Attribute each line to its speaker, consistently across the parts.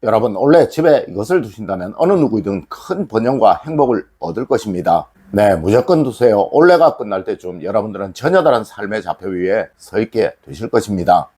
Speaker 1: 여러분, 원래 집에 이것을 두신다면 어느 누구이든 큰 번영과 행복을 얻을 것입니다. 네, 무조건 두세요. 올해가 끝날 때쯤 여러분들은 전혀 다른 삶의 좌표 위에 서 있게 되실 것입니다.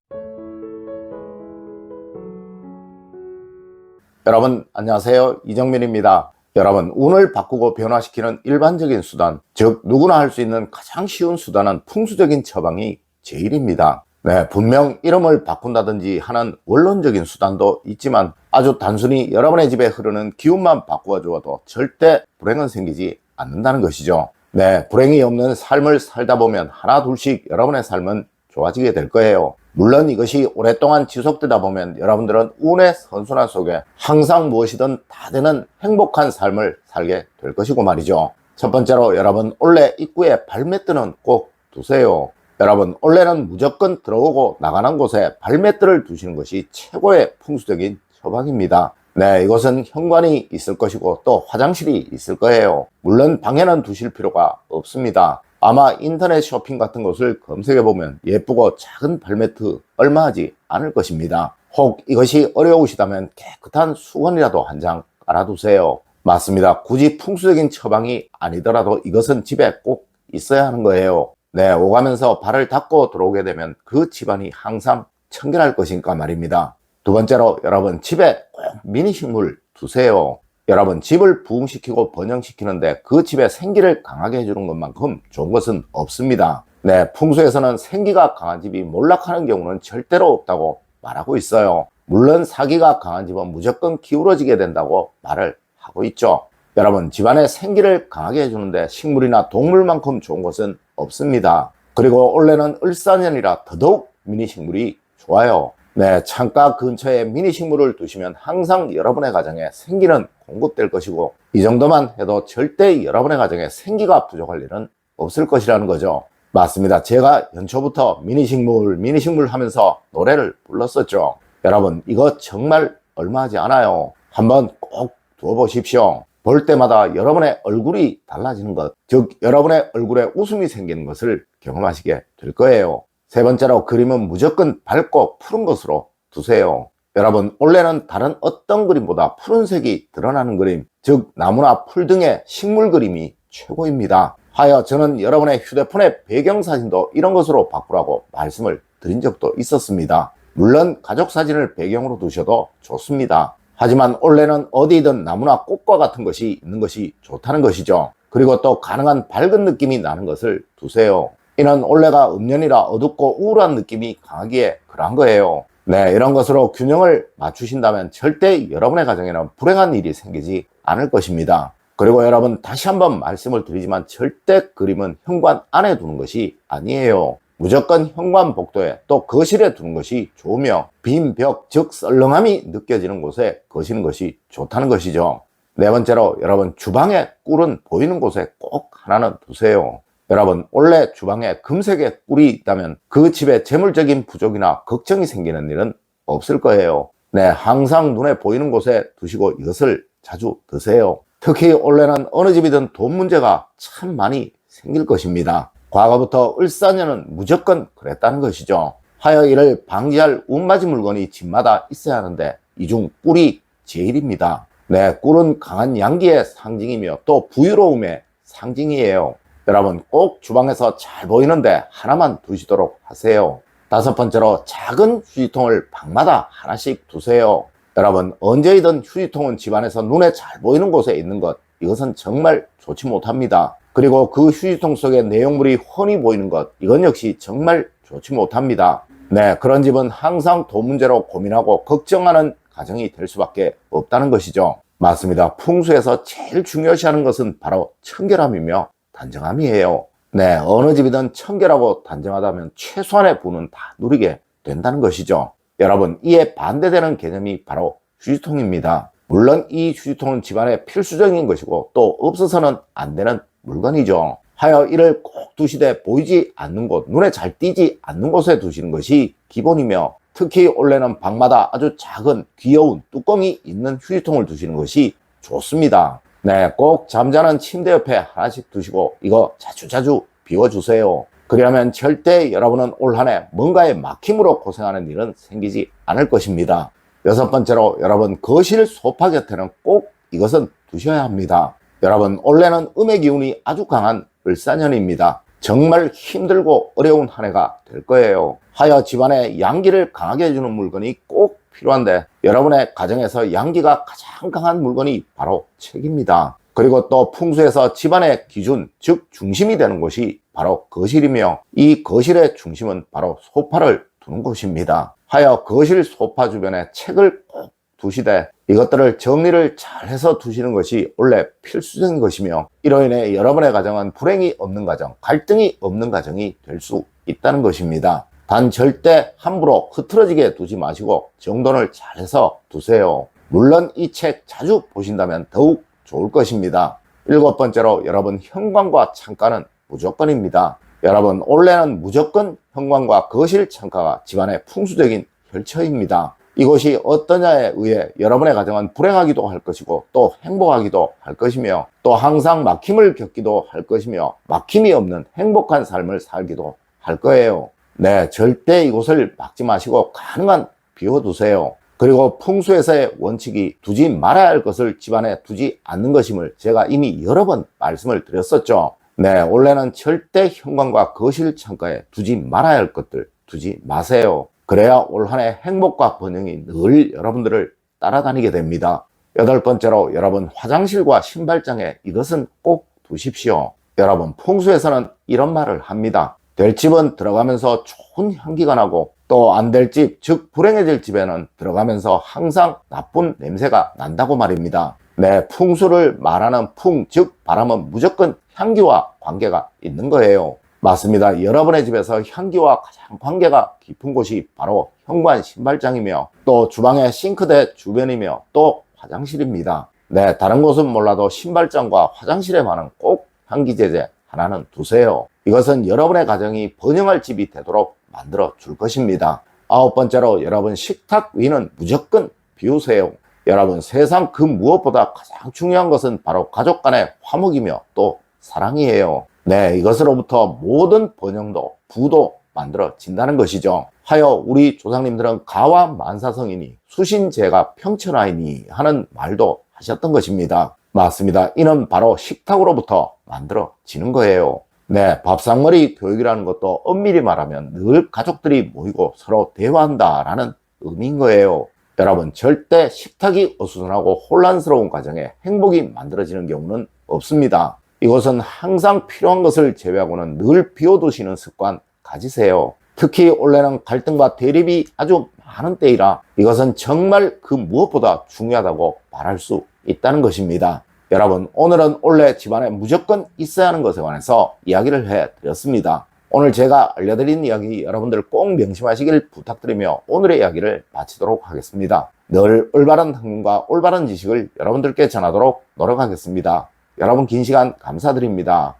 Speaker 1: 여러분, 안녕하세요. 이정민입니다. 여러분, 운을 바꾸고 변화시키는 일반적인 수단, 즉 누구나 할 수 있는 가장 쉬운 수단은 풍수적인 처방이 제일입니다. 네, 분명 이름을 바꾼다든지 하는 원론적인 수단도 있지만 아주 단순히 여러분의 집에 흐르는 기운만 바꾸어 주어도 절대 불행은 생기지 않는다는 것이죠. 네, 불행이 없는 삶을 살다 보면 하나 둘씩 여러분의 삶은 좋아지게 될 거예요. 물론 이것이 오랫동안 지속되다 보면 여러분들은 운의 선순환 속에 항상 무엇이든 다 되는 행복한 삶을 살게 될 것이고 말이죠. 첫 번째로 여러분, 올해 입구에 발매트는 꼭 두세요. 여러분, 올해는 무조건 들어오고 나가는 곳에 발매트를 두시는 것이 최고의 풍수적인 처방입니다. 네, 이것은 현관이 있을 것이고 또 화장실이 있을 거예요. 물론 방에는 두실 필요가 없습니다. 아마 인터넷 쇼핑 같은 것을 검색해보면 예쁘고 작은 발매트 얼마 하지 않을 것입니다. 혹 이것이 어려우시다면 깨끗한 수건이라도 한 장 깔아두세요. 맞습니다. 굳이 풍수적인 처방이 아니더라도 이것은 집에 꼭 있어야 하는 거예요. 네, 오가면서 발을 닦고 들어오게 되면 그 집안이 항상 청결할 것이니까 말입니다. 두 번째로 여러분, 집에 꼭 미니식물 두세요. 여러분, 집을 부흥시키고 번영시키는데 그 집에 생기를 강하게 해주는 것만큼 좋은 것은 없습니다. 네, 풍수에서는 생기가 강한 집이 몰락하는 경우는 절대로 없다고 말하고 있어요. 물론 사기가 강한 집은 무조건 기울어지게 된다고 말을 하고 있죠. 여러분, 집안에 생기를 강하게 해주는데 식물이나 동물만큼 좋은 것은 없습니다. 그리고 올해는 을사년이라 더더욱 미니식물이 좋아요. 네, 창가 근처에 미니식물을 두시면 항상 여러분의 가정에 생기는 공급될 것이고 이 정도만 해도 절대 여러분의 가정에 생기가 부족할 일은 없을 것이라는 거죠. 맞습니다. 제가 연초부터 미니식물 하면서 노래를 불렀었죠. 여러분, 이거 정말 얼마 하지 않아요. 한번 꼭 두어보십시오. 볼 때마다 여러분의 얼굴이 달라지는 것, 즉 여러분의 얼굴에 웃음이 생기는 것을 경험하시게 될 거예요. 세 번째로, 그림은 무조건 밝고 푸른 것으로 두세요. 여러분, 올해는 다른 어떤 그림보다 푸른색이 드러나는 그림, 즉 나무나 풀 등의 식물 그림이 최고입니다. 하여 저는 여러분의 휴대폰의 배경사진도 이런 것으로 바꾸라고 말씀을 드린 적도 있었습니다. 물론 가족 사진을 배경으로 두셔도 좋습니다. 하지만 올해는 어디든 나무나 꽃과 같은 것이 있는 것이 좋다는 것이죠. 그리고 또 가능한 밝은 느낌이 나는 것을 두세요. 이는 올해가 음년이라 어둡고 우울한 느낌이 강하기에 그러한 거예요. 네, 이런 것으로 균형을 맞추신다면 절대 여러분의 가정에는 불행한 일이 생기지 않을 것입니다. 그리고 여러분, 다시 한번 말씀을 드리지만 절대 그림은 현관 안에 두는 것이 아니에요. 무조건 현관 복도에 또 거실에 두는 것이 좋으며 빈 벽, 즉 썰렁함이 느껴지는 곳에 거시는 것이 좋다는 것이죠. 네 번째로, 여러분, 주방에 꿀은 보이는 곳에 꼭 하나는 두세요. 여러분, 원래 주방에 금색의 꿀이 있다면 그 집에 재물적인 부족이나 걱정이 생기는 일은 없을 거예요. 네, 항상 눈에 보이는 곳에 두시고 이것을 자주 드세요. 특히 올해는 어느 집이든 돈 문제가 참 많이 생길 것입니다. 과거부터 을사년은 무조건 그랬다는 것이죠. 하여 이를 방지할 운맞이 물건이 집마다 있어야 하는데 이 중 꿀이 제일입니다. 네, 꿀은 강한 양기의 상징이며 또 부유로움의 상징이에요. 여러분, 꼭 주방에서 잘 보이는데 하나만 두시도록 하세요. 다섯 번째로, 작은 휴지통을 방마다 하나씩 두세요. 여러분, 언제이든 휴지통은 집안에서 눈에 잘 보이는 곳에 있는 것, 이것은 정말 좋지 못합니다. 그리고 그 휴지통 속에 내용물이 훤히 보이는 것, 이건 역시 정말 좋지 못합니다. 네, 그런 집은 항상 돈 문제로 고민하고 걱정하는 가정이 될 수밖에 없다는 것이죠. 맞습니다. 풍수에서 제일 중요시하는 것은 바로 청결함이며 단정함이에요. 네, 어느 집이든 청결하고 단정하다면 최소한의 부는 다 누리게 된다는 것이죠. 여러분, 이에 반대되는 개념이 바로 휴지통입니다. 물론 이 휴지통은 집안에 필수적인 것이고 또 없어서는 안 되는 물건이죠. 하여 이를 꼭 두시되 보이지 않는 곳, 눈에 잘 띄지 않는 곳에 두시는 것이 기본이며 특히 올해는 방마다 아주 작은 귀여운 뚜껑이 있는 휴지통을 두시는 것이 좋습니다. 네, 꼭 잠자는 침대 옆에 하나씩 두시고 이거 자주자주 비워주세요. 그러면 절대 여러분은 올 한 해 뭔가의 막힘으로 고생하는 일은 생기지 않을 것입니다. 여섯 번째로 여러분 거실 소파 곁에는 꼭 이것은 두셔야 합니다. 여러분 올해는 음의 기운이 아주 강한 을사년입니다. 정말 힘들고 어려운 한 해가 될 거예요. 하여 집안에 양기를 강하게 해주는 물건이 꼭 필요한데 여러분의 가정에서 양기가 가장 강한 물건이 바로 책입니다. 그리고 또 풍수에서 집안의 기준, 즉 중심이 되는 곳이 바로 거실이며 이 거실의 중심은 바로 소파를 두는 곳입니다. 하여 거실 소파 주변에 책을 꼭 두시되 이것들을 정리를 잘 해서 두시는 것이 원래 필수적인 것이며 이로 인해 여러분의 가정은 불행이 없는 가정, 갈등이 없는 가정이 될 수 있다는 것입니다. 단 절대 함부로 흐트러지게 두지 마시고 정돈을 잘해서 두세요. 물론 이 책 자주 보신다면 더욱 좋을 것입니다. 일곱 번째로 여러분 현관과 창가는 무조건입니다. 여러분 올해는 무조건 현관과 거실 창가가 집안의 풍수적인 혈처입니다. 이것이 어떠냐에 의해 여러분의 가정은 불행하기도 할 것이고 또 행복하기도 할 것이며 또 항상 막힘을 겪기도 할 것이며 막힘이 없는 행복한 삶을 살기도 할 거예요. 네, 절대 이곳을 막지 마시고 가능한 비워두세요. 그리고 풍수에서의 원칙이 두지 말아야 할 것을 집안에 두지 않는 것임을 제가 이미 여러 번 말씀을 드렸었죠. 네, 원래는 절대 현관과 거실 창가에 두지 말아야 할 것들 두지 마세요. 그래야 올 한 해 행복과 번영이 늘 여러분들을 따라다니게 됩니다. 여덟 번째로 여러분 화장실과 신발장에 이것은 꼭 두십시오. 여러분 풍수에서는 이런 말을 합니다. 될 집은 들어가면서 좋은 향기가 나고 또 안 될 집, 즉 불행해질 집에는 들어가면서 항상 나쁜 냄새가 난다고 말입니다. 네, 풍수를 말하는 풍, 즉 바람은 무조건 향기와 관계가 있는 거예요. 맞습니다. 여러분의 집에서 향기와 가장 관계가 깊은 곳이 바로 현관 신발장이며 또 주방의 싱크대 주변이며 또 화장실입니다. 네, 다른 곳은 몰라도 신발장과 화장실에만은 꼭 향기 제제 하나는 두세요. 이것은 여러분의 가정이 번영할 집이 되도록 만들어 줄 것입니다. 아홉 번째로 여러분 식탁 위는 무조건 비우세요. 여러분 세상 그 무엇보다 가장 중요한 것은 바로 가족 간의 화목이며 또 사랑이에요. 네, 이것으로부터 모든 번영도 부도 만들어진다는 것이죠. 하여 우리 조상님들은 가와 만사성이니 수신제가 평천하이니 하는 말도 하셨던 것입니다. 맞습니다. 이는 바로 식탁으로부터 만들어지는 거예요. 네, 밥상머리 교육이라는 것도 엄밀히 말하면 늘 가족들이 모이고 서로 대화한다라는 의미인 거예요. 여러분 절대 식탁이 어수선하고 혼란스러운 가정에 행복이 만들어지는 경우는 없습니다. 이것은 항상 필요한 것을 제외하고는 늘 비워두시는 습관 가지세요. 특히 올해는 갈등과 대립이 아주 많은 때이라 이것은 정말 그 무엇보다 중요하다고 말할 수 있다는 것입니다. 여러분 오늘은 올해 집안에 무조건 있어야 하는 것에 관해서 이야기를 해드렸습니다. 오늘 제가 알려드린 이야기 여러분들 꼭 명심하시길 부탁드리며 오늘의 이야기를 마치도록 하겠습니다. 늘 올바른 학문과 올바른 지식을 여러분들께 전하도록 노력하겠습니다. 여러분 긴 시간 감사드립니다.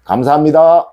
Speaker 1: 감사합니다.